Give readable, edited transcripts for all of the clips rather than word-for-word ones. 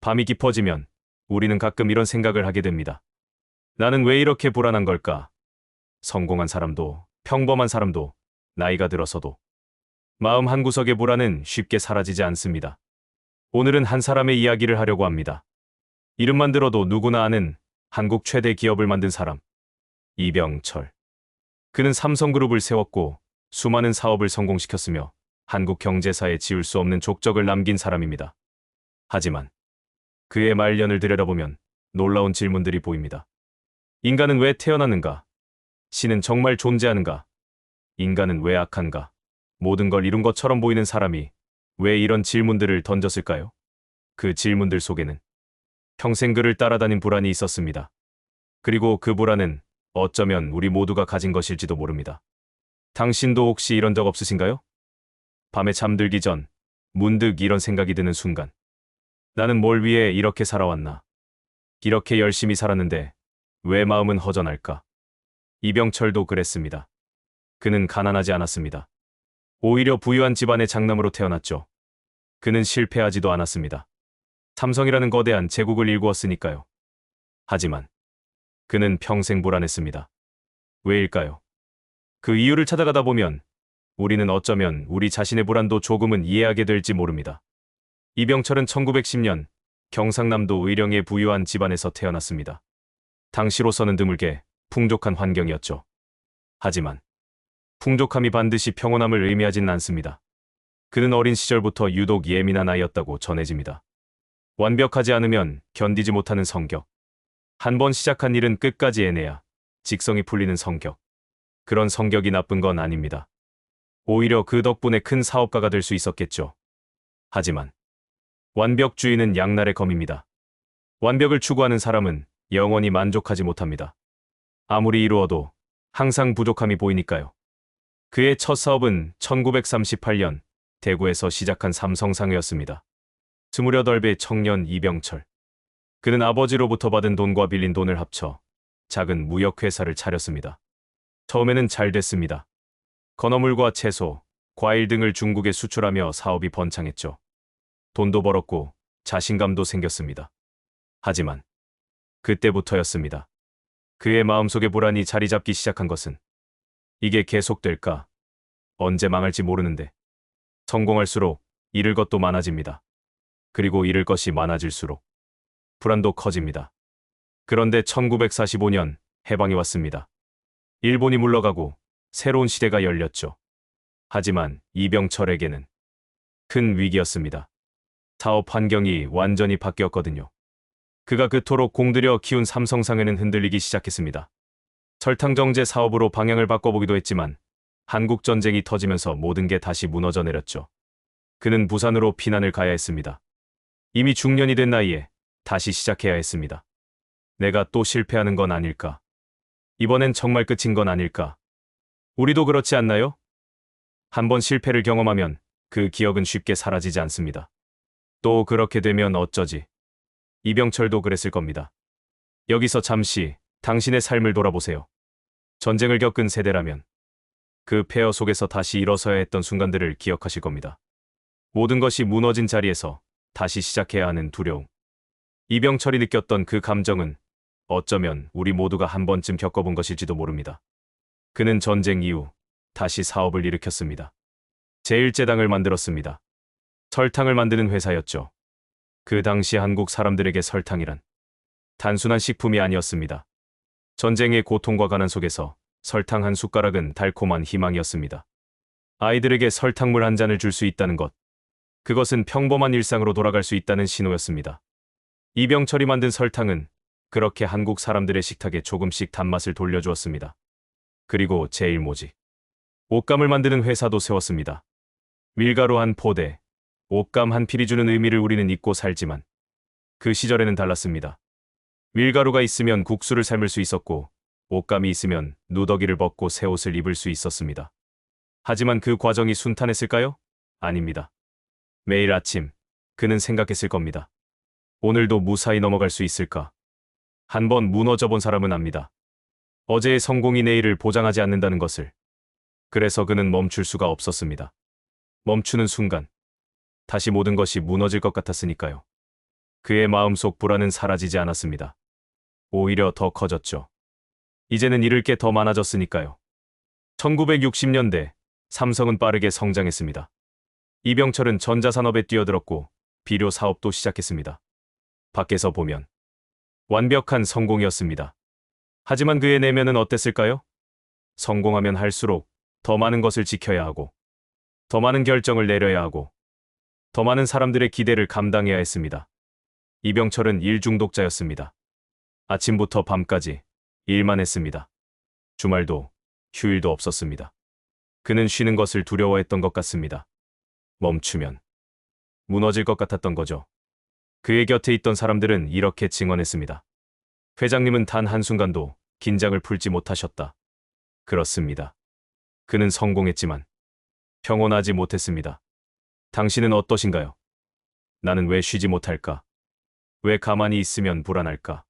밤이 깊어지면 우리는 가끔 이런 생각을 하게 됩니다. 나는 왜 이렇게 불안한 걸까? 성공한 사람도, 평범한 사람도, 나이가 들어서도 마음 한구석의 불안은 쉽게 사라지지 않습니다. 오늘은 한 사람의 이야기를 하려고 합니다. 이름만 들어도 누구나 아는 한국 최대 기업을 만든 사람, 이병철. 그는 삼성그룹을 세웠고 수많은 사업을 성공시켰으며 한국 경제사에 지울 수 없는 족적을 남긴 사람입니다. 하지만 그의 말년을 들여다보면 놀라운 질문들이 보입니다. 인간은 왜 태어났는가? 신은 정말 존재하는가? 인간은 왜 악한가? 모든 걸 이룬 것처럼 보이는 사람이 왜 이런 질문들을 던졌을까요? 그 질문들 속에는 평생 그를 따라다닌 불안이 있었습니다. 그리고 그 불안은 어쩌면 우리 모두가 가진 것일지도 모릅니다. 당신도 혹시 이런 적 없으신가요? 밤에 잠들기 전 문득 이런 생각이 드는 순간. 나는 뭘 위해 이렇게 살아왔나? 이렇게 열심히 살았는데 왜 마음은 허전할까? 이병철도 그랬습니다. 그는 가난하지 않았습니다. 오히려 부유한 집안의 장남으로 태어났죠. 그는 실패하지도 않았습니다. 삼성이라는 거대한 제국을 일구었으니까요. 하지만 그는 평생 불안했습니다. 왜일까요? 그 이유를 찾아가다 보면 우리는 어쩌면 우리 자신의 불안도 조금은 이해하게 될지 모릅니다. 이병철은 1910년 경상남도 의령의 부유한 집안에서 태어났습니다. 당시로서는 드물게 풍족한 환경이었죠. 하지만 풍족함이 반드시 평온함을 의미하지는 않습니다. 그는 어린 시절부터 유독 예민한 아이였다고 전해집니다. 완벽하지 않으면 견디지 못하는 성격. 한 번 시작한 일은 끝까지 해내야 직성이 풀리는 성격. 그런 성격이 나쁜 건 아닙니다. 오히려 그 덕분에 큰 사업가가 될 수 있었겠죠. 하지만 완벽주의는 양날의 검입니다. 완벽을 추구하는 사람은 영원히 만족하지 못합니다. 아무리 이루어도 항상 부족함이 보이니까요. 그의 첫 사업은 1938년 대구에서 시작한 삼성상회였습니다. 28의 청년 이병철. 그는 아버지로부터 받은 돈과 빌린 돈을 합쳐 작은 무역회사를 차렸습니다. 처음에는 잘 됐습니다. 건어물과 채소, 과일 등을 중국에 수출하며 사업이 번창했죠. 돈도 벌었고 자신감도 생겼습니다. 하지만 그때부터였습니다. 그의 마음속에 불안이 자리 잡기 시작한 것은 이게 계속될까? 언제 망할지 모르는데. 성공할수록 잃을 것도 많아집니다. 그리고 잃을 것이 많아질수록 불안도 커집니다. 그런데 1945년 해방이 왔습니다. 일본이 물러가고 새로운 시대가 열렸죠. 하지만 이병철에게는 큰 위기였습니다. 사업 환경이 완전히 바뀌었거든요. 그가 그토록 공들여 키운 삼성상회는 흔들리기 시작했습니다. 설탕정제 사업으로 방향을 바꿔보기도 했지만 한국전쟁이 터지면서 모든 게 다시 무너져 내렸죠. 그는 부산으로 피난을 가야 했습니다. 이미 중년이 된 나이에 다시 시작해야 했습니다. 내가 또 실패하는 건 아닐까? 이번엔 정말 끝인 건 아닐까? 우리도 그렇지 않나요? 한번 실패를 경험하면 그 기억은 쉽게 사라지지 않습니다. 또 그렇게 되면 어쩌지? 이병철도 그랬을 겁니다. 여기서 잠시 당신의 삶을 돌아보세요. 전쟁을 겪은 세대라면 그 폐허 속에서 다시 일어서야 했던 순간들을 기억하실 겁니다. 모든 것이 무너진 자리에서 다시 시작해야 하는 두려움. 이병철이 느꼈던 그 감정은 어쩌면 우리 모두가 한 번쯤 겪어본 것일지도 모릅니다. 그는 전쟁 이후 다시 사업을 일으켰습니다. 제1제당을 만들었습니다. 설탕을 만드는 회사였죠. 그 당시 한국 사람들에게 설탕이란 단순한 식품이 아니었습니다. 전쟁의 고통과 가난 속에서 설탕 한 숟가락은 달콤한 희망이었습니다. 아이들에게 설탕물 한 잔을 줄 수 있다는 것. 그것은 평범한 일상으로 돌아갈 수 있다는 신호였습니다. 이병철이 만든 설탕은 그렇게 한국 사람들의 식탁에 조금씩 단맛을 돌려주었습니다. 그리고 제일 모직. 옷감을 만드는 회사도 세웠습니다. 밀가루 한 포대, 옷감 한 필이 주는 의미를 우리는 잊고 살지만 그 시절에는 달랐습니다. 밀가루가 있으면 국수를 삶을 수 있었고 옷감이 있으면 누더기를 벗고 새 옷을 입을 수 있었습니다. 하지만 그 과정이 순탄했을까요? 아닙니다. 매일 아침 그는 생각했을 겁니다. 오늘도 무사히 넘어갈 수 있을까? 한번 무너져 본 사람은 압니다. 어제의 성공이 내일을 보장하지 않는다는 것을. 그래서 그는 멈출 수가 없었습니다. 멈추는 순간 다시 모든 것이 무너질 것 같았으니까요. 그의 마음속 불안은 사라지지 않았습니다. 오히려 더 커졌죠. 이제는 잃을 게 더 많아졌으니까요. 1960년대 삼성은 빠르게 성장했습니다. 이병철은 전자산업에 뛰어들었고 비료 사업도 시작했습니다. 밖에서 보면 완벽한 성공이었습니다. 하지만 그의 내면은 어땠을까요? 성공하면 할수록 더 많은 것을 지켜야 하고, 더 많은 결정을 내려야 하고, 더 많은 사람들의 기대를 감당해야 했습니다. 이병철은 일 중독자였습니다. 아침부터 밤까지 일만 했습니다. 주말도 휴일도 없었습니다. 그는 쉬는 것을 두려워했던 것 같습니다. 멈추면 무너질 것 같았던 거죠. 그의 곁에 있던 사람들은 이렇게 증언했습니다. 회장님은 단 한순간도 긴장을 풀지 못하셨다. 그렇습니다. 그는 성공했지만 평온하지 못했습니다. 당신은 어떠신가요? 나는 왜 쉬지 못할까? 왜 가만히 있으면 불안할까?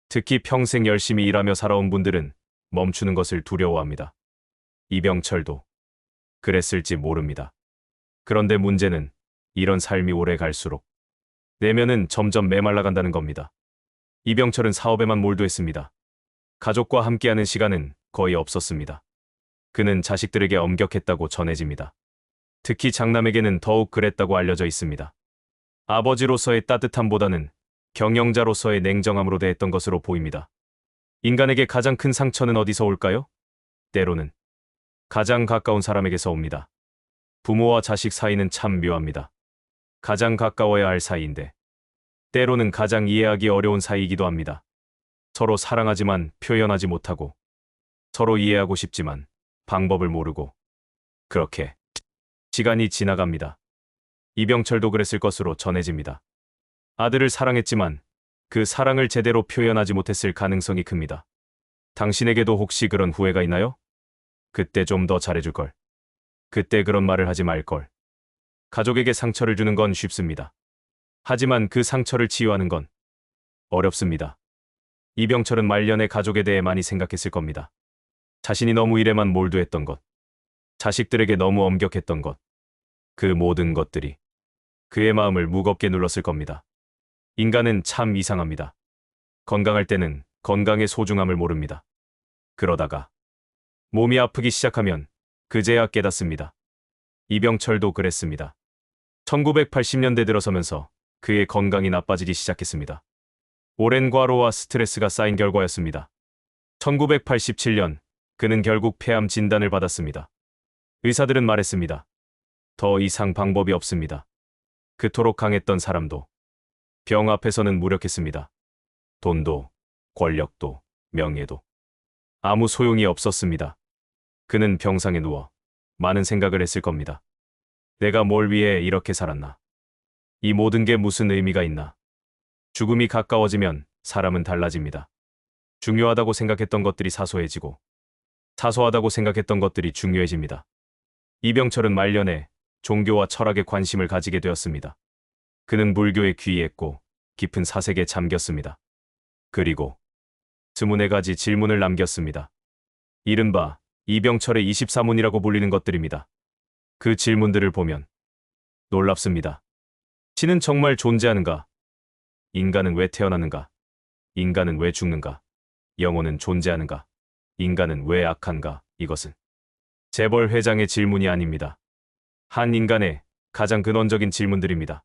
특히 평생 열심히 일하며 살아온 분들은 멈추는 것을 두려워합니다. 이병철도 그랬을지 모릅니다. 그런데 문제는 이런 삶이 오래 갈수록 내면은 점점 메말라간다는 겁니다. 이병철은 사업에만 몰두했습니다. 가족과 함께하는 시간은 거의 없었습니다. 그는 자식들에게 엄격했다고 전해집니다. 특히 장남에게는 더욱 그랬다고 알려져 있습니다. 아버지로서의 따뜻함보다는 경영자로서의 냉정함으로 대했던 것으로 보입니다. 인간에게 가장 큰 상처는 어디서 올까요? 때로는 가장 가까운 사람에게서 옵니다. 부모와 자식 사이는 참 묘합니다. 가장 가까워야 할 사이인데 때로는 가장 이해하기 어려운 사이이기도 합니다. 서로 사랑하지만 표현하지 못하고, 서로 이해하고 싶지만 방법을 모르고, 그렇게 시간이 지나갑니다. 이병철도 그랬을 것으로 전해집니다. 아들을 사랑했지만 그 사랑을 제대로 표현하지 못했을 가능성이 큽니다. 당신에게도 혹시 그런 후회가 있나요? 그때 좀 더 잘해줄 걸. 그때 그런 말을 하지 말 걸. 가족에게 상처를 주는 건 쉽습니다. 하지만 그 상처를 치유하는 건 어렵습니다. 이병철은 말년에 가족에 대해 많이 생각했을 겁니다. 자신이 너무 일에만 몰두했던 것, 자식들에게 너무 엄격했던 것, 그 모든 것들이 그의 마음을 무겁게 눌렀을 겁니다. 인간은 참 이상합니다. 건강할 때는 건강의 소중함을 모릅니다. 그러다가 몸이 아프기 시작하면 그제야 깨닫습니다. 이병철도 그랬습니다. 1980년대 들어서면서 그의 건강이 나빠지기 시작했습니다. 오랜 과로와 스트레스가 쌓인 결과였습니다. 1987년 그는 결국 폐암 진단을 받았습니다. 의사들은 말했습니다. 더 이상 방법이 없습니다. 그토록 강했던 사람도 병 앞에서는 무력했습니다. 돈도, 권력도, 명예도 아무 소용이 없었습니다. 그는 병상에 누워 많은 생각을 했을 겁니다. 내가 뭘 위해 이렇게 살았나? 이 모든 게 무슨 의미가 있나? 죽음이 가까워지면 사람은 달라집니다. 중요하다고 생각했던 것들이 사소해지고, 사소하다고 생각했던 것들이 중요해집니다. 이병철은 말년에 종교와 철학에 관심을 가지게 되었습니다. 그는 불교에 귀의했고 깊은 사색에 잠겼습니다. 그리고 24가지 질문을 남겼습니다. 이른바 이병철의 24문이라고 불리는 것들입니다. 그 질문들을 보면 놀랍습니다. 신은 정말 존재하는가? 인간은 왜 태어나는가? 인간은 왜 죽는가? 영혼은 존재하는가? 인간은 왜 악한가? 이것은 재벌 회장의 질문이 아닙니다. 한 인간의 가장 근원적인 질문들입니다.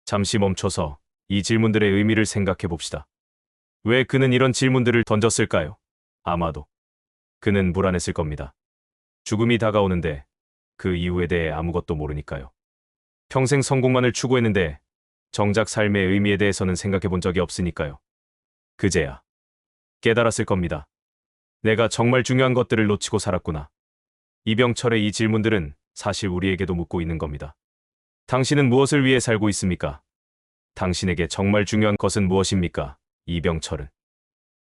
잠시 멈춰서 이 질문들의 의미를 생각해 봅시다. 왜 그는 이런 질문들을 던졌을까요? 아마도 그는 불안했을 겁니다. 죽음이 다가오는데 그 이유에 대해 아무것도 모르니까요. 평생 성공만을 추구했는데 정작 삶의 의미에 대해서는 생각해 본 적이 없으니까요. 그제야 깨달았을 겁니다. 내가 정말 중요한 것들을 놓치고 살았구나. 이병철의 이 질문들은 사실 우리에게도 묻고 있는 겁니다. 당신은 무엇을 위해 살고 있습니까? 당신에게 정말 중요한 것은 무엇입니까? 이병철은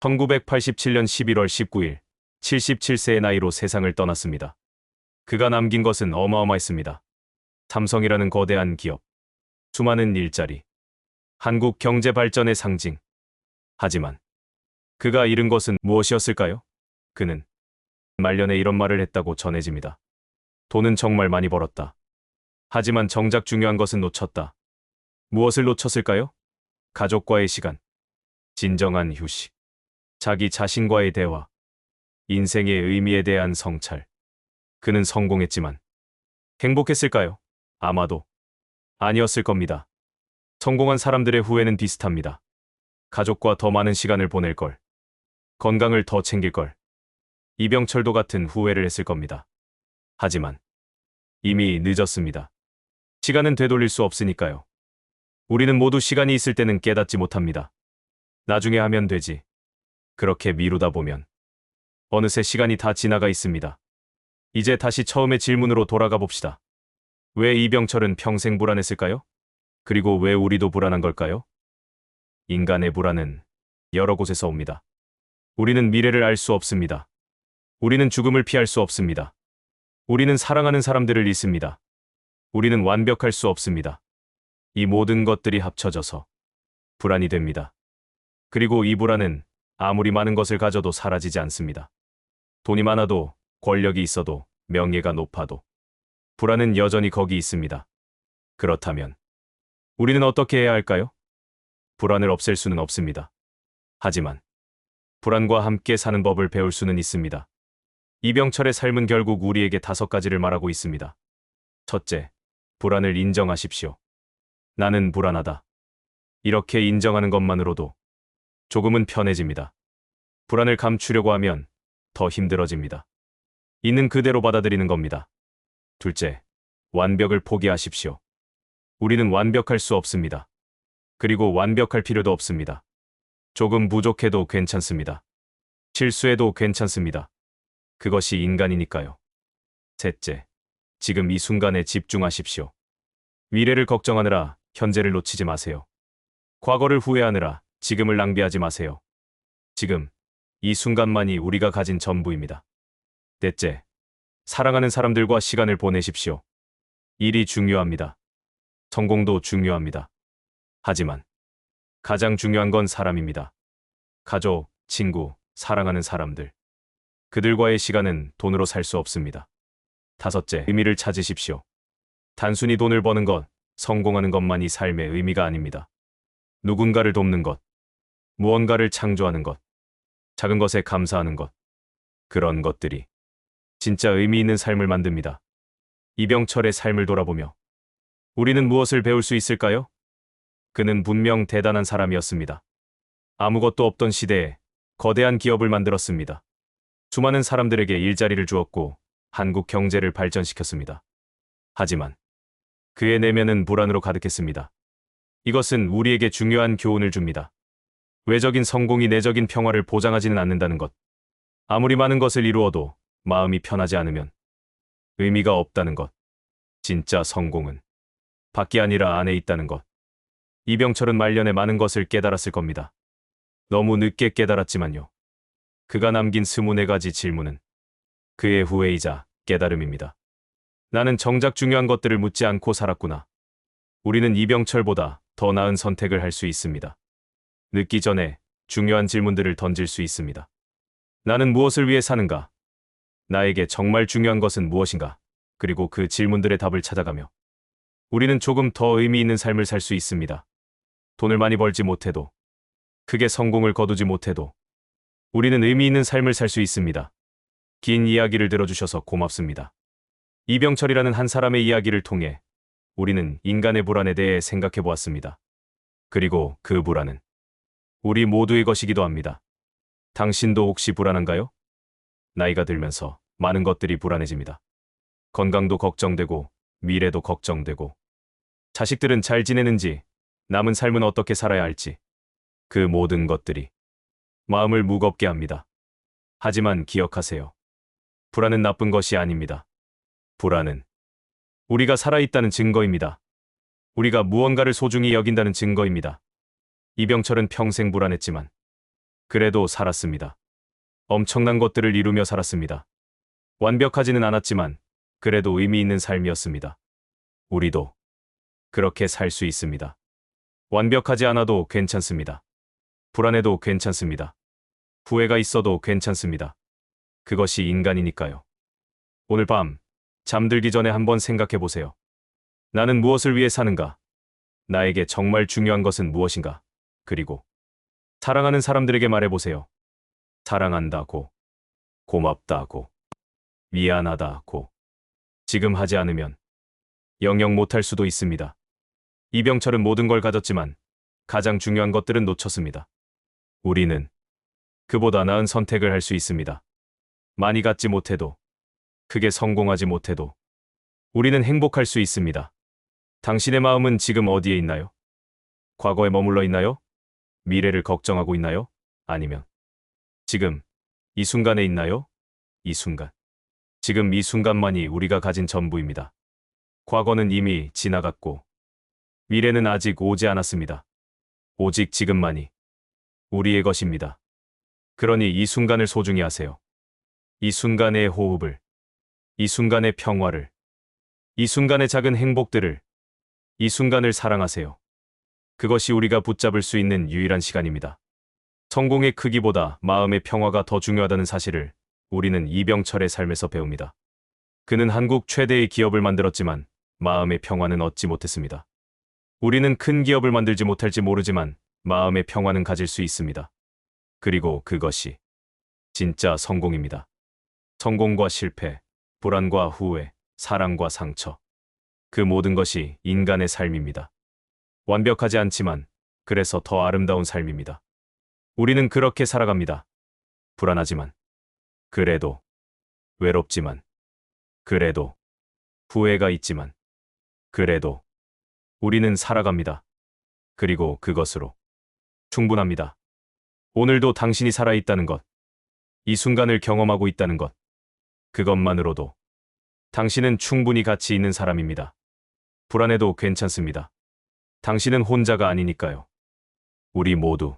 1987년 11월 19일 77세의 나이로 세상을 떠났습니다. 그가 남긴 것은 어마어마했습니다. 삼성이라는 거대한 기업, 수많은 일자리, 한국 경제 발전의 상징. 하지만 그가 잃은 것은 무엇이었을까요? 그는 말년에 이런 말을 했다고 전해집니다. 돈은 정말 많이 벌었다. 하지만 정작 중요한 것은 놓쳤다. 무엇을 놓쳤을까요? 가족과의 시간, 진정한 휴식, 자기 자신과의 대화, 인생의 의미에 대한 성찰. 그는 성공했지만 행복했을까요? 아마도 아니었을 겁니다. 성공한 사람들의 후회는 비슷합니다. 가족과 더 많은 시간을 보낼 걸, 건강을 더 챙길 걸, 이병철도 같은 후회를 했을 겁니다. 하지만 이미 늦었습니다. 시간은 되돌릴 수 없으니까요. 우리는 모두 시간이 있을 때는 깨닫지 못합니다. 나중에 하면 되지. 그렇게 미루다 보면 어느새 시간이 다 지나가 있습니다. 이제 다시 처음의 질문으로 돌아가 봅시다. 왜 이병철은 평생 불안했을까요? 그리고 왜 우리도 불안한 걸까요? 인간의 불안은 여러 곳에서 옵니다. 우리는 미래를 알 수 없습니다. 우리는 죽음을 피할 수 없습니다. 우리는 사랑하는 사람들을 잃습니다. 우리는 완벽할 수 없습니다. 이 모든 것들이 합쳐져서 불안이 됩니다. 그리고 이 불안은 아무리 많은 것을 가져도 사라지지 않습니다. 돈이 많아도, 권력이 있어도, 명예가 높아도 불안은 여전히 거기 있습니다. 그렇다면 우리는 어떻게 해야 할까요? 불안을 없앨 수는 없습니다. 하지만 불안과 함께 사는 법을 배울 수는 있습니다. 이병철의 삶은 결국 우리에게 5가지를 말하고 있습니다. 첫째, 불안을 인정하십시오. 나는 불안하다. 이렇게 인정하는 것만으로도 조금은 편해집니다. 불안을 감추려고 하면 더 힘들어집니다. 있는 그대로 받아들이는 겁니다. 둘째, 완벽을 포기하십시오. 우리는 완벽할 수 없습니다. 그리고 완벽할 필요도 없습니다. 조금 부족해도 괜찮습니다. 실수해도 괜찮습니다. 그것이 인간이니까요. 셋째, 지금 이 순간에 집중하십시오. 미래를 걱정하느라 현재를 놓치지 마세요. 과거를 후회하느라 지금을 낭비하지 마세요. 지금, 이 순간만이 우리가 가진 전부입니다. 넷째, 사랑하는 사람들과 시간을 보내십시오. 일이 중요합니다. 성공도 중요합니다. 하지만 가장 중요한 건 사람입니다. 가족, 친구, 사랑하는 사람들. 그들과의 시간은 돈으로 살 수 없습니다. 다섯째, 의미를 찾으십시오. 단순히 돈을 버는 것, 성공하는 것만이 삶의 의미가 아닙니다. 누군가를 돕는 것, 무언가를 창조하는 것, 작은 것에 감사하는 것. 그런 것들이 진짜 의미 있는 삶을 만듭니다. 이병철의 삶을 돌아보며 우리는 무엇을 배울 수 있을까요? 그는 분명 대단한 사람이었습니다. 아무것도 없던 시대에 거대한 기업을 만들었습니다. 수많은 사람들에게 일자리를 주었고 한국 경제를 발전시켰습니다. 하지만 그의 내면은 불안으로 가득했습니다. 이것은 우리에게 중요한 교훈을 줍니다. 외적인 성공이 내적인 평화를 보장하지는 않는다는 것. 아무리 많은 것을 이루어도 마음이 편하지 않으면 의미가 없다는 것. 진짜 성공은 밖이 아니라 안에 있다는 것. 이병철은 말년에 많은 것을 깨달았을 겁니다. 너무 늦게 깨달았지만요. 그가 남긴 24가지 질문은 그의 후회이자 깨달음입니다. 나는 정작 중요한 것들을 묻지 않고 살았구나. 우리는 이병철보다 더 나은 선택을 할 수 있습니다. 늦기 전에 중요한 질문들을 던질 수 있습니다. 나는 무엇을 위해 사는가? 나에게 정말 중요한 것은 무엇인가? 그리고 그 질문들의 답을 찾아가며 우리는 조금 더 의미 있는 삶을 살 수 있습니다. 돈을 많이 벌지 못해도, 크게 성공을 거두지 못해도 우리는 의미 있는 삶을 살 수 있습니다. 긴 이야기를 들어주셔서 고맙습니다. 이병철이라는 한 사람의 이야기를 통해 우리는 인간의 불안에 대해 생각해 보았습니다. 그리고 그 불안은 우리 모두의 것이기도 합니다. 당신도 혹시 불안한가요? 나이가 들면서 많은 것들이 불안해집니다. 건강도 걱정되고, 미래도 걱정되고, 자식들은 잘 지내는지, 남은 삶은 어떻게 살아야 할지, 그 모든 것들이 마음을 무겁게 합니다. 하지만 기억하세요. 불안은 나쁜 것이 아닙니다. 불안은 우리가 살아있다는 증거입니다. 우리가 무언가를 소중히 여긴다는 증거입니다. 이병철은 평생 불안했지만 그래도 살았습니다. 엄청난 것들을 이루며 살았습니다. 완벽하지는 않았지만 그래도 의미 있는 삶이었습니다. 우리도 그렇게 살 수 있습니다. 완벽하지 않아도 괜찮습니다. 불안해도 괜찮습니다. 후회가 있어도 괜찮습니다. 그것이 인간이니까요. 오늘 밤 잠들기 전에 한번 생각해 보세요. 나는 무엇을 위해 사는가? 나에게 정말 중요한 것은 무엇인가? 그리고 사랑하는 사람들에게 말해보세요. 사랑한다고, 고맙다고, 미안하다고. 지금 하지 않으면 영영 못할 수도 있습니다. 이병철은 모든 걸 가졌지만 가장 중요한 것들은 놓쳤습니다. 우리는 그보다 나은 선택을 할 수 있습니다. 많이 갖지 못해도, 크게 성공하지 못해도 우리는 행복할 수 있습니다. 당신의 마음은 지금 어디에 있나요? 과거에 머물러 있나요? 미래를 걱정하고 있나요? 아니면 지금 이 순간에 있나요? 이 순간. 지금 이 순간만이 우리가 가진 전부입니다. 과거는 이미 지나갔고 미래는 아직 오지 않았습니다. 오직 지금만이 우리의 것입니다. 그러니 이 순간을 소중히 하세요. 이 순간의 호흡을, 이 순간의 평화를, 이 순간의 작은 행복들을, 이 순간을 사랑하세요. 그것이 우리가 붙잡을 수 있는 유일한 시간입니다. 성공의 크기보다 마음의 평화가 더 중요하다는 사실을 우리는 이병철의 삶에서 배웁니다. 그는 한국 최대의 기업을 만들었지만 마음의 평화는 얻지 못했습니다. 우리는 큰 기업을 만들지 못할지 모르지만 마음의 평화는 가질 수 있습니다. 그리고 그것이 진짜 성공입니다. 성공과 실패, 불안과 후회, 사랑과 상처. 그 모든 것이 인간의 삶입니다. 완벽하지 않지만 그래서 더 아름다운 삶입니다. 우리는 그렇게 살아갑니다. 불안하지만, 그래도, 외롭지만, 그래도, 후회가 있지만, 그래도, 우리는 살아갑니다. 그리고 그것으로 충분합니다. 오늘도 당신이 살아있다는 것, 이 순간을 경험하고 있다는 것, 그것만으로도 당신은 충분히 가치 있는 사람입니다. 불안해도 괜찮습니다. 당신은 혼자가 아니니까요. 우리 모두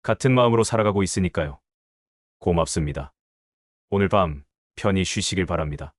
같은 마음으로 살아가고 있으니까요. 고맙습니다. 오늘 밤 편히 쉬시길 바랍니다.